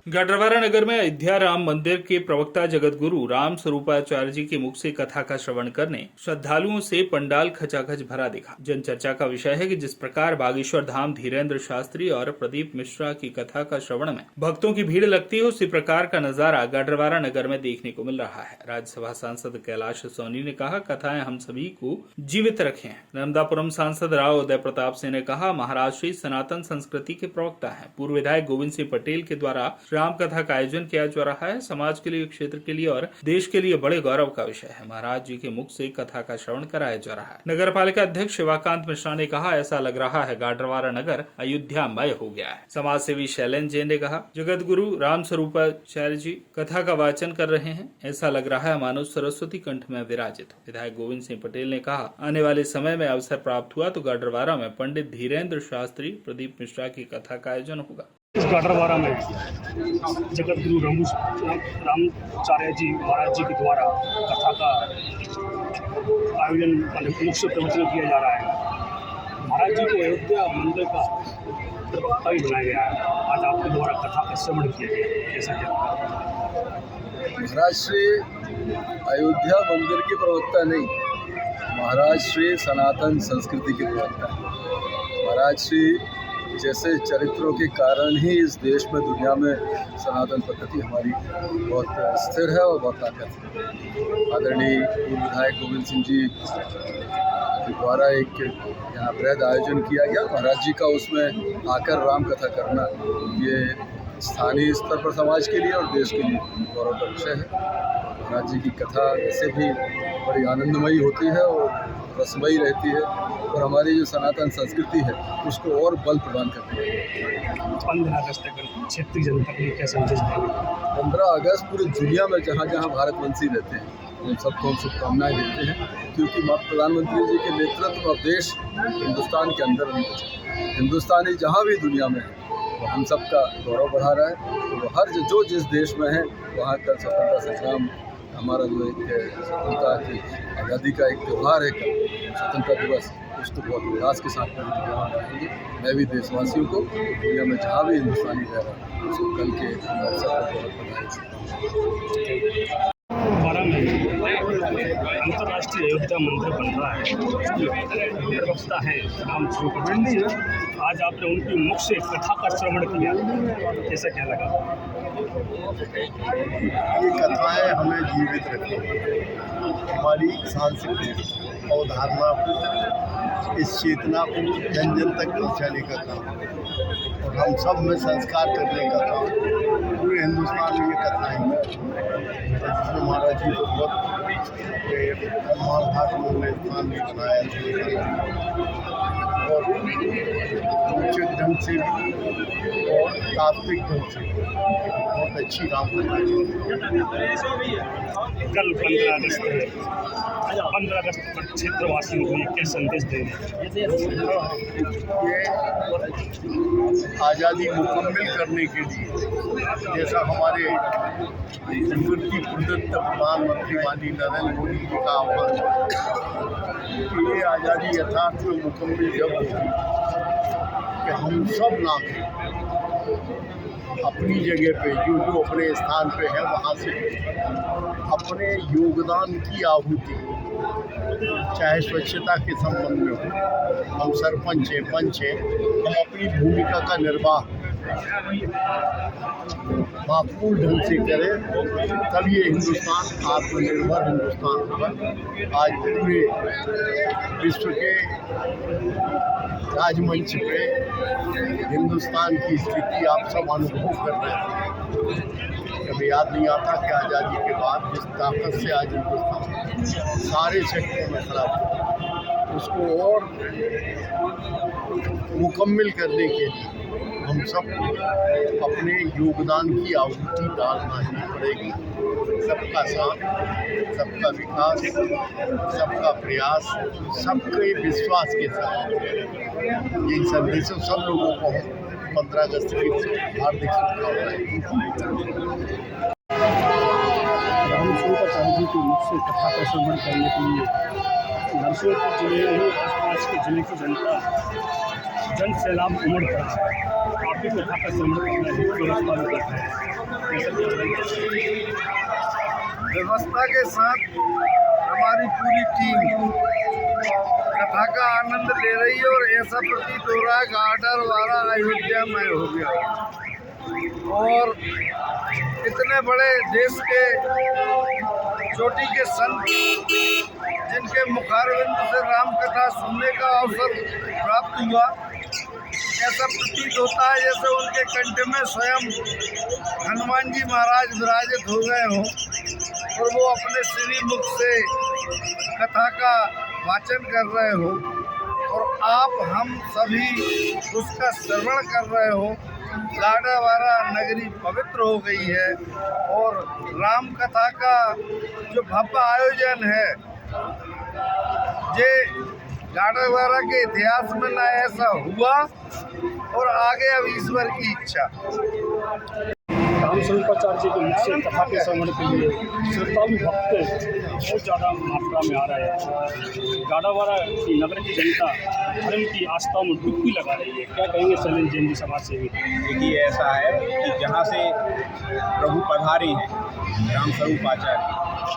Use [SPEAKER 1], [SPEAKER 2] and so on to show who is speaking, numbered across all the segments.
[SPEAKER 1] गाडरवारा नगर में अयोध्या राम मंदिर के प्रवक्ता जगत गुरु राम स्वरूपाचार्य जी के मुख से कथा का श्रवण करने श्रद्धालुओं से पंडाल खचाखच भरा दिखा। जन चर्चा का विषय है कि जिस प्रकार बागेश्वर धाम धीरेन्द्र शास्त्री और प्रदीप मिश्रा की कथा का श्रवण में भक्तों की भीड़ लगती है, उसी प्रकार का नजारा गाडरवारा नगर में देखने को मिल रहा है। राज्यसभा सांसद कैलाश सोनी ने कहा, कथाएं हम सभी को जीवित रखे हैं। नर्मदापुरम सांसद राव उदय प्रताप सिंह ने कहा, महाराज श्री सनातन संस्कृति के प्रवक्ता हैं। पूर्व विधायक गोविंद सिंह पटेल के द्वारा राम कथा का आयोजन किया जा रहा है। समाज के लिए, क्षेत्र के लिए और देश के लिए बड़े गौरव का विषय है। महाराज जी के मुख से कथा का श्रवण कराया जा रहा है। नगर पालिका अध्यक्ष शिवाकांत मिश्रा ने कहा, ऐसा लग रहा है गाडरवारा नगर अयोध्यामय हो गया है। समाज सेवी शैलेंद्र जैन ने कहा, जगत गुरु राम स्वरूपाचार्य जी कथा का वाचन कर रहे हैं। ऐसा लग रहा है मानो सरस्वती कंठ में विराजित हो। विधायक गोविंद सिंह पटेल ने कहा, आने वाले समय में अवसर प्राप्त हुआ तो गाडरवारा में पंडित धीरेन्द्र शास्त्री, प्रदीप मिश्रा की कथा का आयोजन होगा।
[SPEAKER 2] इस गाडरवारा में जगत गुरु रामाचार्य जी महाराज जी के द्वारा कथा का आयोजन मुख से प्रवचन किया जा रहा है। महाराज जी को अयोध्या मंदिर का प्रवक्ता भी बनाया गया है। आज आपके द्वारा कथा का श्रवण किया गया, कैसा क्या?
[SPEAKER 3] महाराज श्री अयोध्या मंदिर के प्रवक्ता नहीं, महाराज श्री सनातन संस्कृति के प्रवक्ता हैं। महाराज श्री जैसे चरित्रों के कारण ही इस देश में, दुनिया में सनातन पद्धति हमारी बहुत स्थिर है और बहुत ताकत है। आदरणीय पूर्व विधायक गोविंद सिंह जी के द्वारा एक यहाँ बृहद आयोजन किया गया। महाराज जी का उसमें आकर राम कथा करना, ये स्थानीय स्तर पर समाज के लिए और देश के लिए गौरव का विषय है। महाराज जी की कथा ऐसे भी बड़ी आनंदमयी होती है और रसमयी रहती है और हमारी जो सनातन संस्कृति है उसको और बल प्रदान करती है।
[SPEAKER 2] 15 अगस्त तक क्षेत्रीय जनता के लिए क्या संदेश देंगे?
[SPEAKER 3] 15 अगस्त पूरी दुनिया में जहाँ जहाँ भारतवंशी रहते हैं उन सबको हम शुभकामनाएँ देते हैं, क्योंकि प्रधानमंत्री जी के नेतृत्व में देश हिंदुस्तान के अंदर नहीं बचा। हिंदुस्तानी जहाँ भी दुनिया में है वो हम सबका गौरव बढ़ा रहा है। तो हर जो जिस देश में है वहाँ कल स्वतंत्रता संग्राम, हमारा जो एक स्वतंत्रता की आज़ादी का एक त्यौहार है कल स्वतंत्रता दिवस, उसको बहुत उल्लास के साथ मनाएंगे। मैं भी देशवासियों को दुनिया में जहाँ भी हिंदुस्तानी रह रहा है उसको कल के अवसर पर बहुत बधाई।
[SPEAKER 2] अंतर्राष्ट्रीय अयोध्या मंदिर बन रहा है, प्रवक्ता है राम स्वरूप। आज आपने उनके मुख से कथा का श्रवण किया, कैसा क्या लगा?
[SPEAKER 4] ये कथाएं हमें जीवित रखती हैं, हमारी सांस्कृतिक अवधारणा को, इस चेतना को जन जन तक पहुँचाने का काम और हम सब में संस्कार करने का काम। पूरे हिंदुस्तान में ये कथाएं जिसमें महाराज जी को बहुत उन्होंने स्थान भी बनाया और उचित ढंग से और तात्विक ढंग से बहुत अच्छी राम कथा।
[SPEAKER 2] कल 15 अगस्त है, 15 अगस्त पर क्षेत्रवासियों को क्या संदेश देंगे?
[SPEAKER 4] ये आज़ादी मुकम्मल करने के लिए, जैसा हमारे की प्रदत्त प्रधानमंत्री माननीय नरेंद्र मोदी जी का आह्वान है, ये आज़ादी यथार्थ में मुकम्मल जब होगी कि हम सब नागरिक अपनी जगह पे जो अपने स्थान पे है वहाँ से अपने योगदान की आहुति, चाहे स्वच्छता के संबंध में हो, हम सरपंच हैं, पंच हैं, हम अपनी भूमिका का निर्वाह माकूल ढंग से करें, तब ये हिंदुस्तान आत्मनिर्भर हिंदुस्तान होगा। आज पूरे विश्व के राजमंच पे हिंदुस्तान की स्थिति आप सब अनुभव कर रहे हैं। कभी याद नहीं आता कि आज़ादी के बाद जिस ताकत से आज हिंदुस्तान सारे क्षेत्रों में खड़ा है, उसको और मुकम्मल करने के लिए हम सब अपने योगदान की आहुति डालना ही पड़ेगी। सबका साथ, सबका विकास, सबका प्रयास, सबके विश्वास के साथ यही संदेश सब लोगों को 15 अगस्त की हार्दिक शुभकामनाएं।
[SPEAKER 2] राम स्वरूपाचार्य जी के मुख से कथा का श्रवण करने के लिए नरसिंहपुर जिले में आसपास के जिले की जनता जन सैलाब उमड़ पड़ा है। आप भी कथा का श्रवण करना है, व्यवस्था में करते हैं।
[SPEAKER 4] व्यवस्था के साथ हमारी पूरी टीम कथा का आनंद ले रही है और ऐसा प्रतीत हो रहा है गार्डर वाला अयोध्यामय हो गया। और इतने बड़े देश के चोटी के संत जिनके मुखारविंद से राम कथा सुनने का अवसर प्राप्त हुआ, ऐसा प्रतीत होता है जैसे उनके कंठ में स्वयं हनुमान जी महाराज विराजित हो गए हों और वो अपने श्री मुख से कथा का वाचन कर रहे हो और आप हम सभी उसका श्रवण कर रहे हो। गाडावारा नगरी पवित्र हो गई है और राम कथा का जो भव्य आयोजन है, ये गाडावारा के इतिहास में न ऐसा हुआ और आगे अब ईश्वर की इच्छा।
[SPEAKER 2] राम स्वरूपाचार्य जी के मुख से कथा के श्रवण के लिए श्रद्धालु भक्त बहुत ज़्यादा मात्रा में आ रहे हैं। गाडावारा की नगर की जनता धर्म की आस्था में डुबकी लगा रही है। क्या कहेंगे शैलेंद्र जैन जी समाज सेवी?
[SPEAKER 5] देखिए, ऐसा है कि जहाँ से प्रभु पधारे हैं राम स्वरूपाचार्य,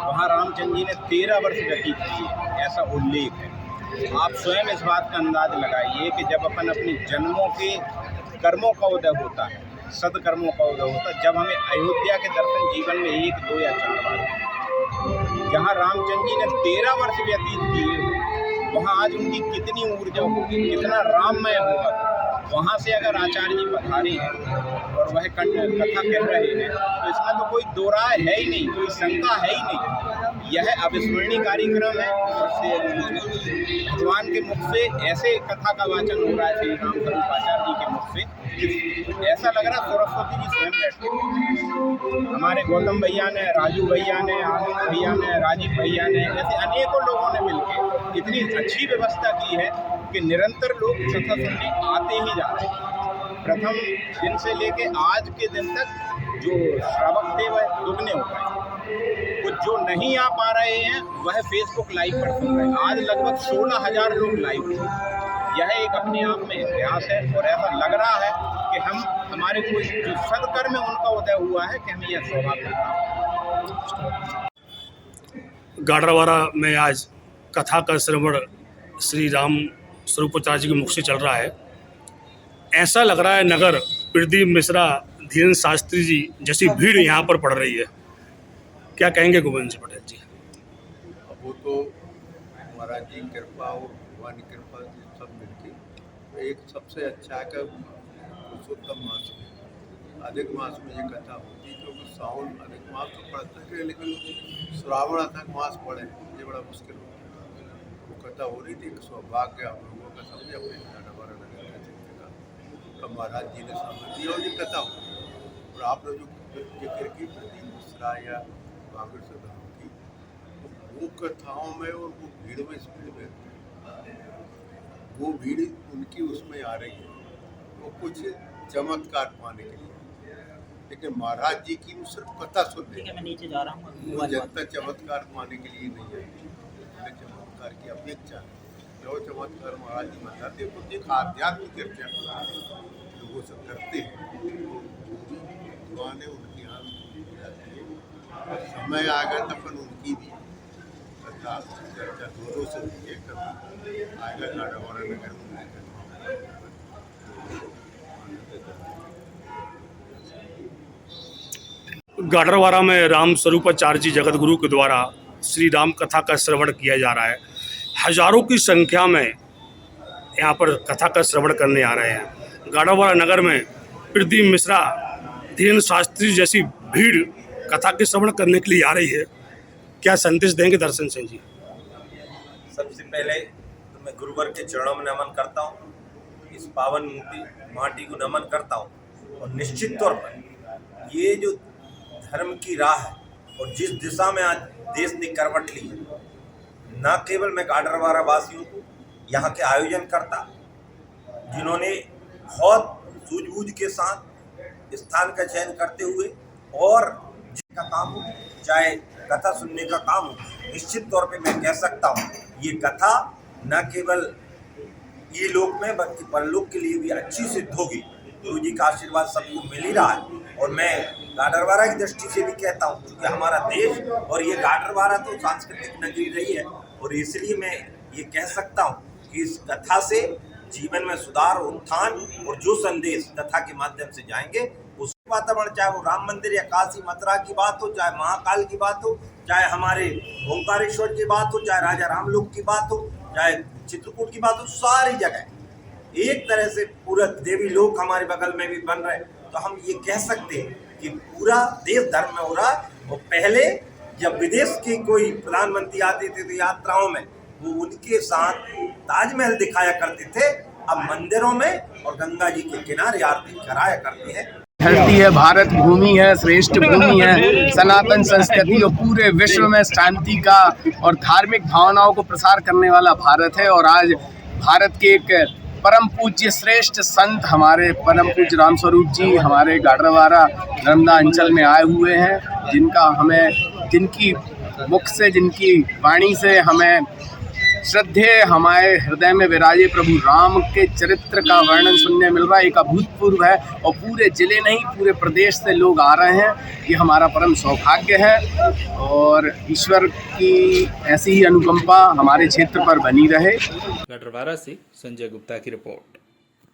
[SPEAKER 5] वहाँ रामचंद्र जी ने 13 वर्ष व्यतीत किए, ऐसा उल्लेख है। आप स्वयं इस बात का अंदाज लगाइए कि जब अपन अपने जन्मों के कर्मों का उदय होता है, सदकर्मों का उदय होता है, जब हमें अयोध्या के दर्शन जीवन में 1, 2 या 4 बार, जहाँ रामचंद्र जी ने 13 वर्ष व्यतीत किए, वहाँ आज उनकी कितनी ऊर्जा होगी, कितना राममय होगा। वहाँ से अगर आचार्य जी पधारे हैं और वह कथा कह रहे हैं तो इसमें तो कोई दो राय है ही नहीं, कोई शंका है ही नहीं। यह अविस्मरणीय कार्यक्रम है और भगवान के मुख से ऐसे कथा का वाचन हो रहा है श्री राम स्वरूपाचार्य जी के मुख से, ऐसा लग रहा सरस्वती जी स्वयं बैठे। हमारे गौतम भैया ने, राजू भैया ने, आनंद भैया ने, राजीव भैया ने, ऐसे अनेकों लोगों ने मिलकर इतनी अच्छी व्यवस्था की है कि निरंतर लोग कथा सुनने आते ही जा रहे हैं। प्रथम दिन से लेके आज के दिन तक जो श्रावक थे वह दुगने हो गए, कुछ जो नहीं आ पा रहे हैं वह फेसबुक लाइव पर सुन रहे हैं। आज लगभग 16,000 लोग लाइव थे। यह एक अपने आप में इतिहास है और ऐसा लग रहा है कि हमारे कोई जो सदकर्म में उनका उदय हुआ है कि हमें यह सौभाग्य मिला।
[SPEAKER 2] गाडरवारा में आज कथा का श्रवण श्री राम स्वरूपाचार्य जी के मुख से चल रहा है। ऐसा लग रहा है नगर प्रदीप मिश्रा, धीरेन्द्र शास्त्री जी जैसी भीड़ यहाँ पर पड़ रही है। क्या कहेंगे गोविंद जी पटेल जी?
[SPEAKER 4] वो तो महाराज जी की कृपा और भगवान की कृपा से सब मिलके एक सबसे अच्छा है कि पुरुषोत्तम मास में, अधिक मास में ये कथा होती है, क्योंकि सावन अधिक मास तो पड़ते थे लेकिन श्रावण अधिक मास पड़े ये बड़ा मुश्किल होता है। वो कथा हो रही थी, एक सौभाग्य हम लोगों का समझे अपने गाडावारा नगर का जिला तो महाराज जी ने सामने दिया और ये कथा हो। और आपने जो जिक्र की प्रदीप मिश्रा या बाबर सदाम की, वो कथाओं में और वो भीड़ में, स्पीड में वो भीड़ उनकी उसमें आ रही है, वो कुछ चमत्कार पाने के लिए, लेकिन महाराज जी की सिर्फ कथा सुनने,
[SPEAKER 6] मैं नीचे जा रहा हूँ,
[SPEAKER 4] वो जनता चमत्कार पाने के लिए नहीं आई, चमत्कार की अपेक्षा जो चमत्कार महाराज जी बताते हैं तो एक आध्यात्मिक चर्चा लोगों से करते हैं, भगवान ने उनकी हाथ समय आ गया तब उनकी भी कथा चर्चा दोनों से हुई है। कभी आएगा गाडावारा नगर में
[SPEAKER 2] गाडरवारा में राम स्वरूपाचार्य जी जगत गुरु के द्वारा श्री राम कथा का श्रवण किया जा रहा है। हजारों की संख्या में यहाँ पर कथा का श्रवण करने आ रहे हैं। गाडरवारा नगर में प्रदीप मिश्रा, धीरेन्द्र शास्त्री जैसी भीड़ कथा के श्रवण करने के लिए आ रही है। क्या संदेश देंगे दर्शन सिंह जी?
[SPEAKER 7] सबसे पहले तो मैं गुरुवर के चरणों में नमन करता हूँ, इस पावन माटी को नमन करता हूँ और निश्चित तौर पर ये जो धर्म की राह है और जिस दिशा में आज देश ने करवट ली है, न केवल मैं गाडरवारा वासियों को, यहाँ के आयोजन करता जिन्होंने बहुत सूझबूझ के साथ स्थान का चयन करते हुए और जिसका काम हो, चाहे कथा सुनने का काम हो, निश्चित तौर पे मैं कह सकता हूँ ये कथा न केवल ये लोक में बल्कि परलोक के लिए भी अच्छी सिद्ध होगी। गुरु जी का आशीर्वाद सबको मिल ही रहा है। और मैं गाडरवारा की दृष्टि से भी कहता हूँ, क्योंकि हमारा देश और ये गाडरवारा तो सांस्कृतिक नगरी रही है, और इसलिए मैं ये कह सकता हूँ कि इस कथा से जीवन में सुधार, उत्थान और जो संदेश कथा के माध्यम से जाएंगे, उस वातावरण, चाहे वो राम मंदिर या काशी मथुरा की बात हो, चाहे महाकाल की बात हो, चाहे हमारे ओंकारेश्वर की बात हो, चाहे राजा रामलोक की बात हो, चाहे चित्रकूट की बात हो, सारी जगह एक तरह से पूरा देवी लोक हमारे बगल में भी बन रहे हैं। तो हम ये कह सकते हैं कि पूरा देश धर्म में हो रहा है। और पहले जब विदेश के कोई प्रधानमंत्री आते थे तो यात्राओं में वो उनके साथ ताजमहल दिखाया करते थे, अब मंदिरों में और गंगा जी के किनारे आरती कराया करते हैं।
[SPEAKER 6] धरती है, भारत भूमि है, श्रेष्ठ भूमि है, सनातन संस्कृति और पूरे विश्व में शांति का और धार्मिक भावनाओं को प्रसार करने वाला भारत है। और आज भारत के एक परम पूज्य श्रेष्ठ संत हमारे परम पूज्य राम स्वरूप जी हमारे गाडरवारा नर्मदा अंचल में आए हुए हैं, जिनकी मुख से, जिनकी वाणी से हमें श्रद्धेय हमारे हृदय में विराजे प्रभु राम के चरित्र का वर्णन सुनने मिल रहा है। एक अभूतपूर्व है और पूरे जिले नहीं पूरे प्रदेश से लोग आ रहे हैं। ये हमारा परम सौभाग्य है और ईश्वर की ऐसी ही अनुकंपा हमारे क्षेत्र पर बनी रहे।
[SPEAKER 1] गाडरवारा से संजय गुप्ता की रिपोर्ट।